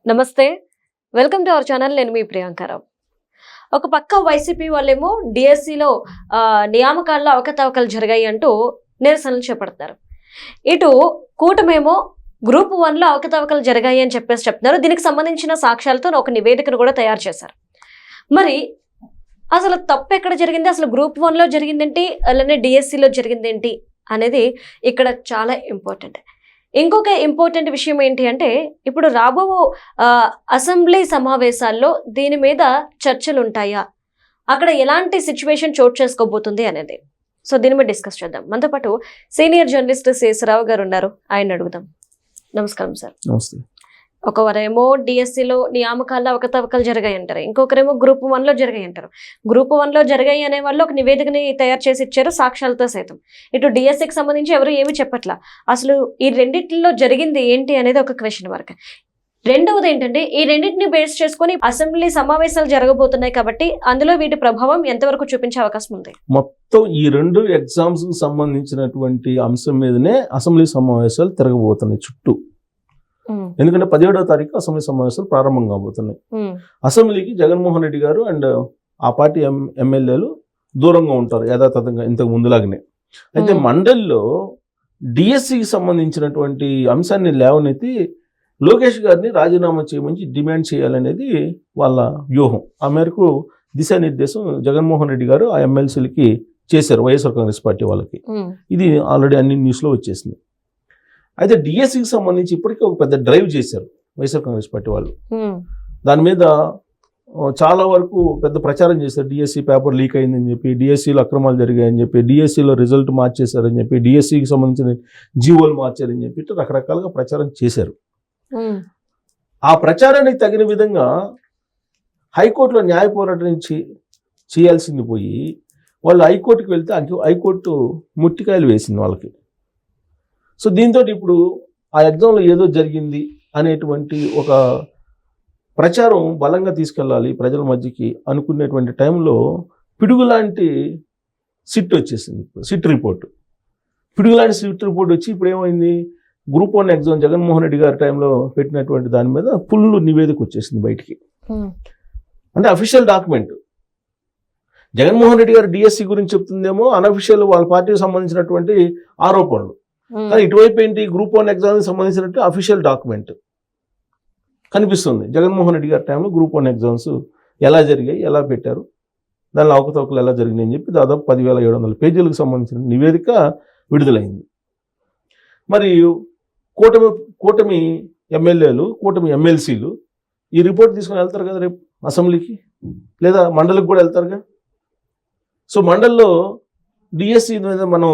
నమస్తే, welcome to our channel. నేను మీ ప్రియాంకారావు. ఒక పక్క వైసీపీ వాళ్ళేమో డిఎస్సిలో నియామకాల్లో అవకతవకలు జరిగాయి అంటూ నిరసనలు చేపడతారు. ఇటు కూటమేమో గ్రూప్ 1లో అవకతవకలు జరిగాయి అని చెప్తున్నారు. దీనికి సంబంధించిన సాక్ష్యాలతో ఒక నివేదికను కూడా తయారు చేశారు. మరి అసలు తప్పు ఎక్కడ జరిగింది, అసలు గ్రూప్ 1లో జరిగిందేంటి, అలానే డిఎస్సిలో జరిగిందేంటి అనేది ఇక్కడ చాలా ఇంపార్టెంట్. ఇంకొక ఇంపార్టెంట్ విషయం ఏంటి అంటే, ఇప్పుడు రాబో అసెంబ్లీ సమావేశాల్లో దీని మీద చర్చలు ఉంటాయా, అక్కడ ఎలాంటి సిచ్యువేషన్ చోటు చేసుకోబోతుంది అనేది. సో దీని మీద డిస్కస్ చేద్దాం. మనతో పాటు సీనియర్ జర్నలిస్ట్ శేషరావు గారు ఉన్నారు, ఆయన అడుగుదాం. నమస్కారం సార్. నమస్తే. ఒకవరేమో డిఎస్సిలో నియామకాల్లో అవకతవకలు జరిగాయి అంటారు, ఇంకొకరేమో గ్రూప్ 1లో జరిగాయి అంటారు. గ్రూప్ 1లో జరిగాయి అనే వాళ్ళు ఒక నివేదికని తయారు చేసి ఇచ్చారు, సాక్ష్యాలతో సైతం. ఇటు డిఎస్సికి సంబంధించి ఎవరు ఏమి చెప్పట్లా. అసలు ఈ రెండింటిలో జరిగింది ఏంటి అనేది ఒక క్వశ్చన్ మార్క్. రెండవది ఏంటంటే, ఈ రెండింటిని బేస్ చేసుకొని అసెంబ్లీ సమావేశాలు జరగబోతున్నాయి కాబట్టి అందులో వీటి ప్రభావం ఎంతవరకు చూపించే అవకాశం ఉంది? మొత్తం ఈ రెండు ఎగ్జామ్స్ కు సంబంధించినటువంటి అంశం మీదనే అసెంబ్లీ సమావేశాలు తిరగబోతున్నాయి చుట్టూ. ఎందుకంటే 17వ తారీఖు అసెంబ్లీ సమావేశాలు ప్రారంభం కాబోతున్నాయి. అసెంబ్లీకి జగన్మోహన్ రెడ్డి గారు అండ్ ఆ పార్టీ ఎమ్మెల్యేలు దూరంగా ఉంటారు యథాతథంగా ఇంతకు ముందులాగానే. అయితే మండలిలో డిఎస్సికి సంబంధించినటువంటి అంశాన్ని లేవనెత్తి లోకేష్ గారిని రాజీనామా చేయమని డిమాండ్ చేయాలనేది వాళ్ళ వ్యూహం. ఆ మేరకు దిశానిర్దేశం జగన్మోహన్ రెడ్డి గారు ఆ ఎమ్మెల్సీలకి చేశారు, వైఎస్ఆర్ కాంగ్రెస్ పార్టీ వాళ్ళకి. ఇది ఆల్రెడీ అన్ని న్యూస్లో వచ్చేసింది. అయితే డిఎస్సికి సంబంధించి ఇప్పటికీ ఒక పెద్ద డ్రైవ్ చేశారు వైఎస్ఆర్ కాంగ్రెస్ పార్టీ వాళ్ళు. దాని మీద చాలా వరకు పెద్ద ప్రచారం చేశారు. డిఎస్సి పేపర్ లీక్ అయిందని చెప్పి, డిఎస్సిలో అక్రమాలు జరిగాయని చెప్పి, డిఎస్సిలో రిజల్ట్ మార్చేశారని చెప్పి, డిఎస్సికి సంబంధించిన జీవోలు మార్చారని చెప్పి రకరకాలుగా ప్రచారం చేశారు. ఆ ప్రచారానికి తగిన విధంగా హైకోర్టులో న్యాయ పోరాటం చేయాల్సింది పోయి వాళ్ళు హైకోర్టుకి వెళ్తే హైకోర్టు ముట్టికాయలు వేసింది వాళ్ళకి. సో దీంతో ఇప్పుడు ఆ ఎగ్జామ్లో ఏదో జరిగింది అనేటువంటి ఒక ప్రచారం బలంగా తీసుకెళ్ళాలి ప్రజల మధ్యకి అనుకునేటువంటి టైంలో పిడుగులాంటి సిట్ వచ్చేసింది. సిట్ రిపోర్ట్, పిడుగులాంటి సిట్ రిపోర్ట్ వచ్చి ఇప్పుడు ఏమైంది, గ్రూప్ 1 ఎగ్జామ్ జగన్మోహన్ రెడ్డి గారి టైంలో పెట్టినటువంటి దాని మీద ఫుల్ నివేదిక వచ్చేసింది బయటికి. అంటే అఫీషియల్ డాక్యుమెంట్. జగన్మోహన్ రెడ్డి గారు డిఎస్సి గురించి చెప్తుందేమో అనఫీషియల్ వాళ్ళ పార్టీకి సంబంధించినటువంటి ఆరోపణలు. కానీ ఇటువైపు ఏంటి, గ్రూప్ 1 ఎగ్జామ్కి సంబంధించినట్టు అఫీషియల్ డాక్యుమెంట్ కనిపిస్తుంది. జగన్మోహన్ రెడ్డి గారి టైంలో గ్రూప్ 1 ఎగ్జామ్స్ ఎలా జరిగాయి, ఎలా పెట్టారు, దానిలో అవకతవకలు ఎలా జరిగినాయి అని చెప్పి దాదాపు 10,700 పేజీలకు సంబంధించిన నివేదిక విడుదలైంది. మరి కూటమి ఎమ్మెల్యేలు, కూటమి ఎమ్మెల్సీలు ఈ రిపోర్ట్ తీసుకొని వెళ్తారు కదా రేపు అసెంబ్లీకి, లేదా మండలికి కూడా వెళ్తారుగా. సో మండలిలో డిఎస్సి మీద మనం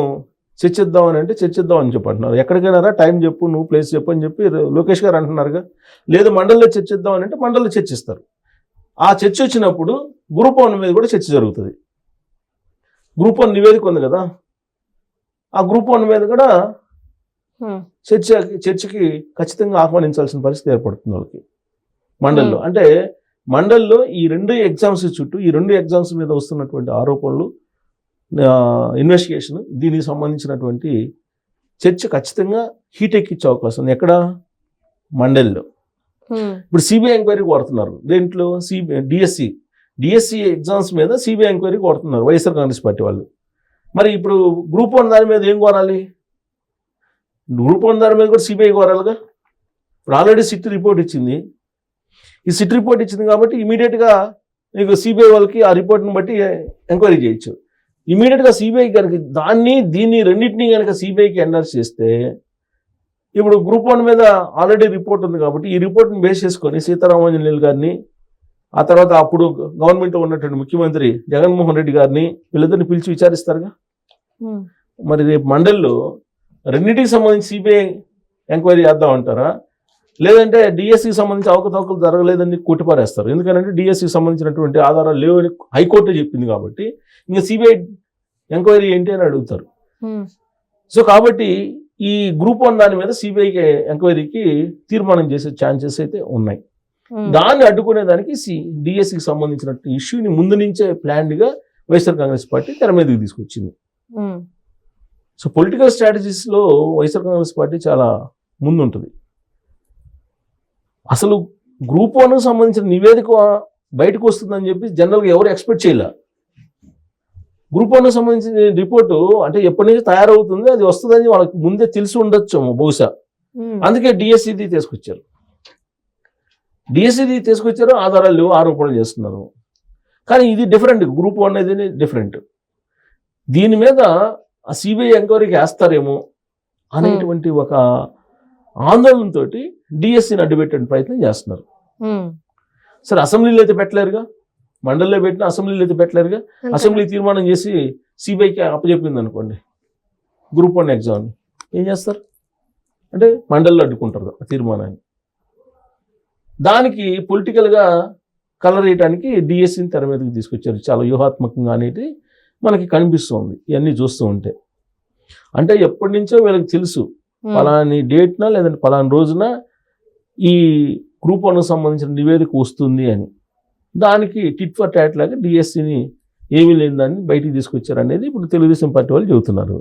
చర్చిద్దామని అంటే చర్చిద్దామని చెప్పి అంటున్నారు. ఎక్కడికైనా టైం చెప్పు, నువ్వు ప్లేస్ చెప్పు అని చెప్పి లోకేష్ గారు అంటున్నారుగా. లేదు మండలిలో చర్చిద్దామని అంటే మండలిలో చర్చిస్తారు. ఆ చర్చ వచ్చినప్పుడు గ్రూప్ 1 మీద కూడా చర్చ జరుగుతుంది. గ్రూప్ 1 నివేదిక ఉంది కదా, ఆ గ్రూప్ 1 మీద కూడా చర్చకి ఖచ్చితంగా ఆహ్వానించాల్సిన పరిస్థితి ఏర్పడుతుంది వాళ్ళకి మండలిలో. అంటే మండలిలో ఈ రెండు ఎగ్జామ్స్ చుట్టూ, ఈ రెండు ఎగ్జామ్స్ మీద వస్తున్నటువంటి ఆరోపణలు, ఇన్వెస్టిగేషన్, దీనికి సంబంధించినటువంటి చర్చ ఖచ్చితంగా హీట్ ఎక్కించే అవకాశం ఉంది. ఎక్కడ, మండలిలో. ఇప్పుడు సిబిఐ ఎంక్వైరీ కోరుతున్నారు. దేంట్లో, డిఎస్సి ఎగ్జామ్స్ మీద సిబిఐ ఎంక్వైరీ కోరుతున్నారు వైఎస్ఆర్ కాంగ్రెస్ పార్టీ వాళ్ళు. మరి ఇప్పుడు గ్రూప్ 1 దాని మీద ఏం కోరాలి, గ్రూప్ 1 దాని మీద కూడా సిబిఐ కోరాలిగా. ఇప్పుడు ఆల్రెడీ సిట్ రిపోర్ట్ ఇచ్చింది. ఈ సిట్ రిపోర్ట్ ఇచ్చింది కాబట్టి ఇమీడియట్గా నీకు సిబిఐ వాళ్ళకి ఆ రిపోర్ట్ని బట్టి ఎంక్వైరీ చేయొచ్చు. ఇమీడియట్గా సిబిఐ కనుక దీన్ని రెండింటినీ కనుక సిబిఐకి ఎండర్స్ చేస్తే, ఇప్పుడు గ్రూప్ 1 మీద ఆల్రెడీ రిపోర్ట్ ఉంది కాబట్టి ఈ రిపోర్ట్ని బేస్ చేసుకొని సీతారామాంజనేయులు గారిని, ఆ తర్వాత అప్పుడు గవర్నమెంట్లో ఉన్నటువంటి ముఖ్యమంత్రి జగన్మోహన్ రెడ్డి గారిని, వీళ్ళిద్దరిని పిలిచి విచారిస్తారుగా. మరి రేపు మండలిలో రెండింటికి సంబంధించి సిబిఐ ఎంక్వైరీ చేద్దామంటారా, లేదంటే డిఎస్సికి సంబంధించి అవకతవకలు జరగలేదని కొట్టిపారేస్తారు. ఎందుకంటే డిఎస్సికి సంబంధించినటువంటి ఆధారాలు లేవని హైకోర్టు చెప్పింది కాబట్టి ఇంకా సిబిఐ ఎంక్వైరీ ఏంటి అని అడుగుతారు. సో కాబట్టి ఈ గ్రూప్ 1 దాని మీద సిబిఐకి ఎంక్వైరీకి తీర్మానం చేసే ఛాన్సెస్ అయితే ఉన్నాయి. దాన్ని అడ్డుకునేదానికి డిఎస్సికి సంబంధించిన ఇష్యూని ముందు నుంచే ప్లాన్డ్గా వైఎస్ఆర్ కాంగ్రెస్ పార్టీ తెర మీదకి తీసుకొచ్చింది. సో పొలిటికల్ స్ట్రాటజీస్లో వైఎస్ఆర్ కాంగ్రెస్ పార్టీ చాలా ముందుంటుంది. అసలు గ్రూప్ 1 సంబంధించిన నివేదిక బయటకు వస్తుందని చెప్పి జనరల్గా ఎవరు ఎక్స్పెక్ట్ చేయలే. గ్రూప్ 1 సంబంధించిన రిపోర్టు అంటే ఎప్పటి నుంచి తయారవుతుంది, అది వస్తుందని వాళ్ళకి ముందే తెలిసి ఉండొచ్చు బహుశా. అందుకే డిఎస్సిది తీసుకొచ్చారు. డిఎస్సిది తీసుకొచ్చారు, ఆధారాలు లేవు, ఆరోపణలు చేస్తున్నారు. కానీ ఇది డిఫరెంట్, గ్రూప్ 1 అనేది డిఫరెంట్. దీని మీద ఆ సిబిఐ ఎంక్వైరీకి వేస్తారేమో అనేటువంటి ఒక ఆందోళనతో డిఎస్సిని అడ్డుపెట్టే ప్రయత్నం చేస్తున్నారు. సరే, అసెంబ్లీలో అయితే పెట్టలేరుగా, మండలిలో పెట్టిన అసెంబ్లీలో అయితే పెట్టలేరుగా. అసెంబ్లీ తీర్మానం చేసి సిబిఐకి అప్పచెప్పింది అనుకోండి గ్రూప్ 1 ఎగ్జామ్, ఏం చేస్తారు అంటే మండలిలో అడ్డుకుంటారు ఆ తీర్మానాన్ని. దానికి పొలిటికల్గా కలర్ వేయడానికి డిఎస్సిని తెర మీదకి తీసుకొచ్చారు. చాలా వ్యూహాత్మకంగా అనేది మనకి కనిపిస్తుంది ఇవన్నీ చూస్తూ ఉంటే. అంటే ఎప్పటి నుంచో వీళ్ళకి తెలుసు పలాని డేట్న లేదంటే పలాని రోజున ఈ గ్రూప్ 1 సంబంధించిన నివేదిక వస్తుంది అని. దానికి టిట్ ఫర్ టాట్ లాగా డిఎస్సిని ఏమీ లేని దాన్ని బయటికి తీసుకొచ్చారు అనేది ఇప్పుడు తెలుగుదేశం పార్టీ వాళ్ళు చెబుతున్నారు.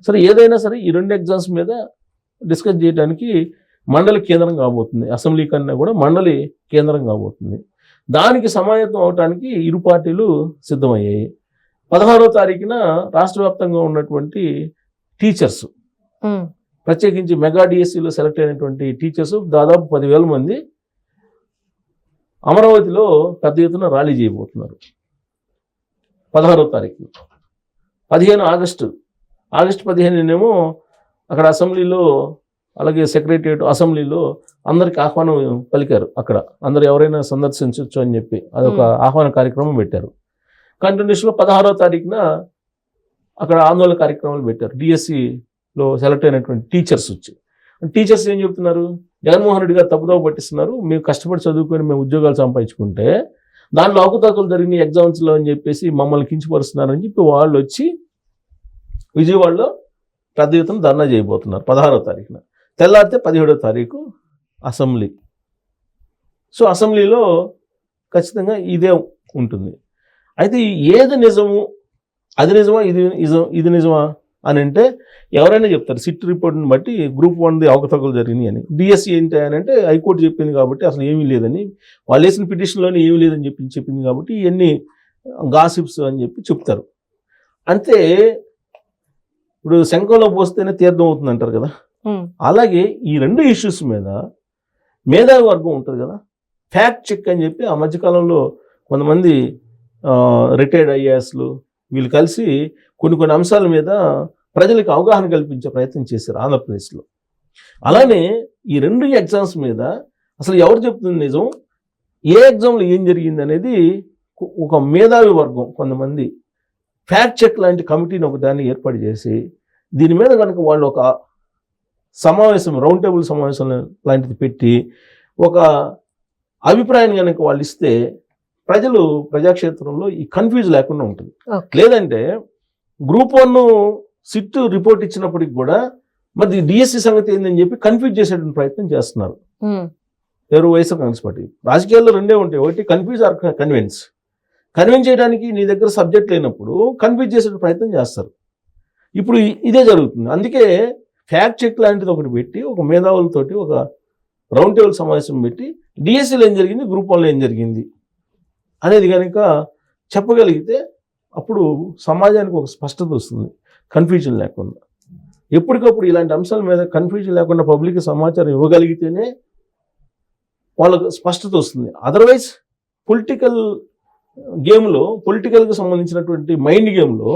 సరే, ఏదైనా సరే ఈ 2 ఎగ్జామ్స్ మీద డిస్కస్ చేయడానికి మండలి కేంద్రం కాబోతుంది. అసెంబ్లీ కన్నా కూడా మండలి కేంద్రం కాబోతుంది. దానికి సమాయత్తం అవడానికి ఇరు పార్టీలు సిద్ధమయ్యాయి. 16వ తారీఖున రాష్ట్ర వ్యాప్తంగా ఉన్నటువంటి టీచర్స్, ప్రత్యేకించి మెగా డిఎస్సిలో సెలెక్ట్ అయినటువంటి టీచర్స్ దాదాపు 10,000 మంది అమరావతిలో పెద్ద ఎత్తున ర్యాలీ చేయబోతున్నారు 16వ తారీఖు. 15 ఆగస్టు 15 అక్కడ అసెంబ్లీలో, అలాగే సెక్రటరియట్ అసెంబ్లీలో అందరికి ఆహ్వానం పలికారు. అక్కడ అందరు ఎవరైనా సందర్శించవచ్చు అని చెప్పి అదొక ఆహ్వాన కార్యక్రమం పెట్టారు. కంటిన్యూషన్లో 16వ తారీఖున అక్కడ ఆందోళన కార్యక్రమాలు పెట్టారు. డిఎస్సిలో సెలెక్ట్ అయినటువంటి టీచర్స్ వచ్చి, టీచర్స్ ఏం చెప్తున్నారు, జగన్మోహన్ రెడ్డి గారు తప్పుదోవ పట్టిస్తున్నారు, మేము కష్టపడి చదువుకొని మేము ఉద్యోగాలు సంపాదించుకుంటే దాంట్లో అవకతవకలు జరిగిన ఎగ్జామ్స్లో అని చెప్పేసి మమ్మల్ని కించపరుస్తున్నారని చెప్పి వాళ్ళు వచ్చి విజయవాడలో పెద్ద ఎత్తున ధర్నా చేయబోతున్నారు 16వ తారీఖున. తెల్లారితే 17వ తారీఖు అసెంబ్లీ. సో అసెంబ్లీలో ఖచ్చితంగా ఇదే ఉంటుంది. అయితే ఏది నిజము, అది నిజమా ఇది నిజమా అని అంటే ఎవరైనా చెప్తారు. సిట్ రిపోర్ట్ని బట్టి గ్రూప్ 1 అవకతవకలు జరిగినాయి అని. డిఎస్సి ఏంటి అని అంటే హైకోర్టు చెప్పింది కాబట్టి అసలు ఏమీ లేదని, వాళ్ళు వేసిన పిటిషన్లోనే ఏమీ లేదని చెప్పింది కాబట్టి ఇవన్నీ గాసిప్స్ అని చెప్పి చెప్తారు. అంతే, ఇప్పుడు శంఖంలో పోస్తేనే తీర్థం అవుతుంది అంటారు కదా, అలాగే ఈ 2 ఇష్యూస్ మీద మేధావి వర్గం ఉంటుంది కదా, ఫ్యాక్ట్ చెక్ అని చెప్పి ఆ మధ్యకాలంలో కొంతమంది రిటైర్డ్ ఐఏఎస్లు వీళ్ళు కలిసి కొన్ని అంశాల మీద ప్రజలకు అవగాహన కల్పించే ప్రయత్నం చేశారు ఆంధ్రప్రదేశ్లో. అలానే ఈ 2 ఎగ్జామ్స్ మీద అసలు ఎవరు చెప్తుంది నిజం, ఏ ఎగ్జామ్లో ఏం జరిగింది అనేది ఒక మేధావి వర్గం కొంతమంది ఫ్యాక్ట్ చెక్ లాంటి కమిటీని ఒకదాన్ని ఏర్పాటు చేసి దీని మీద కనుక వాళ్ళు ఒక సమావేశం, రౌండ్ టేబుల్ సమావేశం లాంటిది పెట్టి ఒక అభిప్రాయాన్ని కనుక వాళ్ళు ఇస్తే ప్రజాక్షేత్రంలో ఈ కన్ఫ్యూజ్ లేకుండా ఉంటుంది. లేదంటే గ్రూప్ 1 సిట్ రిపోర్ట్ ఇచ్చినప్పటికి కూడా మరి డిఎస్సి సంగతి ఏందని చెప్పి కన్ఫ్యూజ్ చేసేటువంటి ప్రయత్నం చేస్తున్నారు ఎవరు, వైఎస్ఆర్ కాంగ్రెస్ పార్టీ. రాజకీయాల్లో 2 ఉంటాయి, ఒకటి కన్ఫ్యూజ్ ఆర్ కన్విన్స్ చేయడానికి నీ దగ్గర సబ్జెక్ట్ లేనప్పుడు కన్ఫ్యూజ్ చేసే ప్రయత్నం చేస్తారు. ఇప్పుడు ఇదే జరుగుతుంది. అందుకే ఫ్యాక్ట్ చెక్ లాంటిది ఒకటి పెట్టి ఒక మేధావులతోటి ఒక రౌండ్ టేబుల్ సమావేశం పెట్టి డిఎస్సిలో ఏం జరిగింది, గ్రూప్ 1లో ఏం జరిగింది అనేది కనుక చెప్పగలిగితే అప్పుడు సమాజానికి ఒక స్పష్టత వస్తుంది, కన్ఫ్యూజన్ లేకుండా. ఎప్పటికప్పుడు ఇలాంటి అంశాల మీద కన్ఫ్యూజన్ లేకుండా పబ్లిక్ సమాచారం ఇవ్వగలిగితేనే వాళ్ళకు స్పష్టత వస్తుంది. అదర్వైజ్ పొలిటికల్ గేమ్లో, పొలిటికల్కి సంబంధించినటువంటి మైండ్ గేమ్లో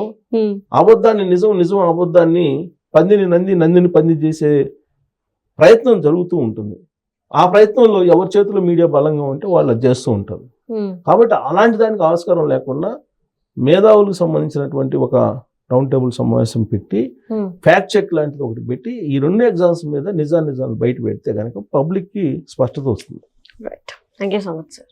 అబద్ధాన్ని నిజం అబద్ధాన్ని నందిని పంది చేసే ప్రయత్నం జరుగుతూ ఉంటుంది. ఆ ప్రయత్నంలో ఎవరి చేతిలో మీడియా బలంగా ఉంటే వాళ్ళు అది చేస్తూ ఉంటారు. కాబట్టి అలాంటి దానికి ఆస్కారం లేకుండా మేధావులకు సంబంధించినటువంటి ఒక రౌండ్ టేబుల్ సమావేశం పెట్టి ఫ్యాక్ట్ చెక్ లాంటిది ఒకటి పెట్టి ఈ 2 ఎగ్జామ్స్ మీద నిజాలు బయట పెడితే కనుక పబ్లిక్కి స్పష్టత వస్తుంది. Right, thank you so much sir.